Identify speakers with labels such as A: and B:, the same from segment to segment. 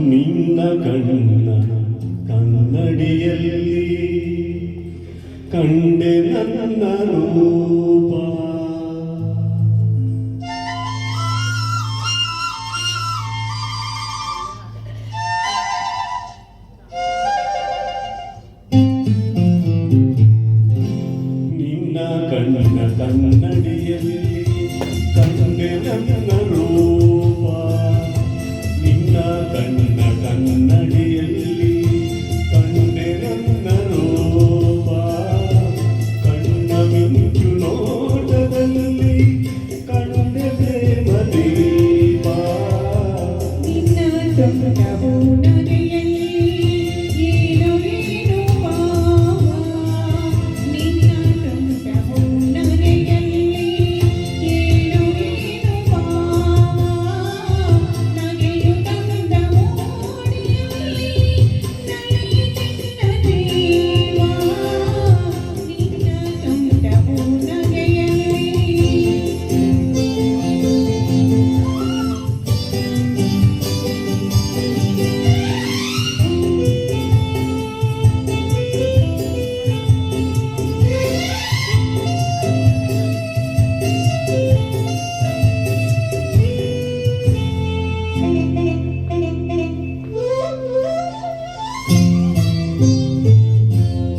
A: ನಿನ್ನ ಕಣ್ಣ ಕನ್ನಡಿಯಲ್ಲಿ ಕಂಡೆ ನನ್ನ ರೂಪ ನಿನ್ನ ಕಣ್ಣ ಕನ್ನಡಿಯಲ್ಲಿ ಕಂಡೆ ನನ್ನ ರೂಪ ನಿನ್ನ ಕಣ್ಣ ಕನ್ನಡಿಯಲ್ಲಿ ಕಂಡೆ ನನ್ನ ರೂಪ ಕಣ್ಣ ಮಿಂಚು ನೋಟದಲ್ಲಿ ಕಂಡೆ ಪ್ರೇಮ ದೀಪ
B: ನಿನ್ನ ಸೊಂಟವು ನಗೆಯಲ್ಲಿ ಏನೋ ಏನೋ ಭಾವ ನಿನ್ನ ಸೊಂಟವು ನಗೆಯಲ್ಲಿ ಏನೋ ಏನೋ ಭಾವ ನಗೆಯು ತಂದ ಮೋಡಿಯಲ್ಲಿ ನಲಿಯುತ್ತಿನ ಜೀವ ನಿನ್ನ ಸೊಂಟವು ನಗೆಯಲ್ಲಿ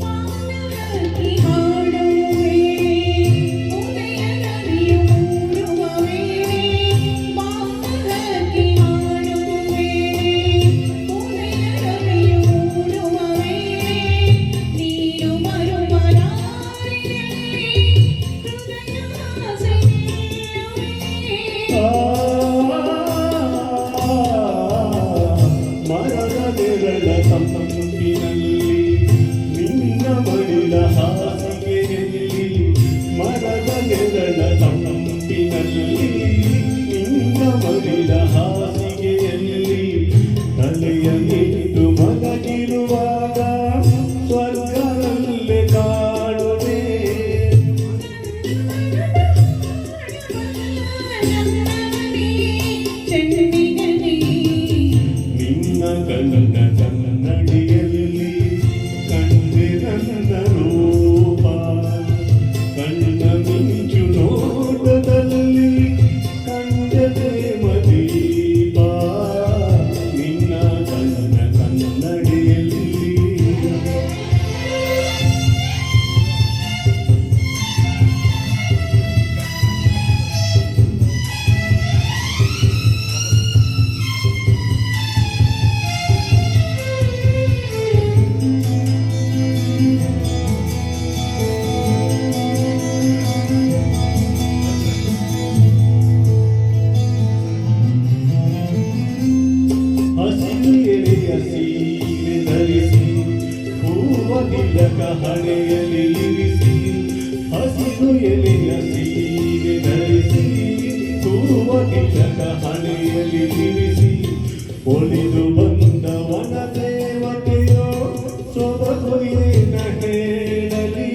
B: ಮಾನವಕ್ಕೆ ಹಾಡುವೆ ಉದಯ ನದಿಯು ಮೂಡುವವೇ ಮಾನವಕ್ಕೆ ಹಾಡುವೆ ಉದಯ ನದಿಯು ಮೂಡುವವೇ ನೀನು ಮರುಮರಾರಿನಲ್ಲಿ ಹೃದಯ ಆಸೆ ನಿಲ್ಲುವೆ
A: ಮರದ ನೆರಳ ಸಂಪಿನಲ್ಲಿ ನಿನ್ನ ಮಡಿಲ ಹಾಸಿಗೆಯಲ್ಲಿ ಮರದ ನೆರಳ ಸಂಪಿನಲ್ಲಿ ನಿನ್ನ ಮಡಿಲ ಹಾಸಿಗೆಯಲ್ಲಿ ತಲೆಯ ನಿಂತು ಮಲಗಿರುವಾಗ ಸ್ವರ್ಗದಲ್ಲೇ ಕಾಣುವೆ ನಿನ್ನ ಕಣ್ಣ ಕನ್ನಡಿಯಲ್ಲಿ ಕಂಡೆ ನನ್ನ ರೂಪ ಕಣ್ಣ ಮಿಂಚು ನೋಟದಲ್ಲಿ ಕಂಡೆ ಪ್ರೇಮ ದೀಪ ನಿನ್ನ ಕಣ್ಣ ಕನ್ನಡಿಯಲ್ಲಿ ಹಸಿರು ಎಲೆಯ ಸೀರೆ ಧರಿಸಿ ಹೂವ ತಿಲಕ ಹಣೆಯಲ್ಲಿ ಇರಿಸಿ ಹಸಿರು ಎಲೆಯ ಸೀರೆ ಧರಿಸಿ ಹೂವ ತಿಲಕ ಹಣೆಯಲ್ಲಿ ಇರಿಸಿ ಒಲಿದು ಬಂದ ವನ ದೇವತೆಯೋ ಸೊಬಗು ಏನ ಹೇಳಲಿ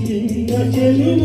A: ನಿನ್ನ ಚೆಲುವ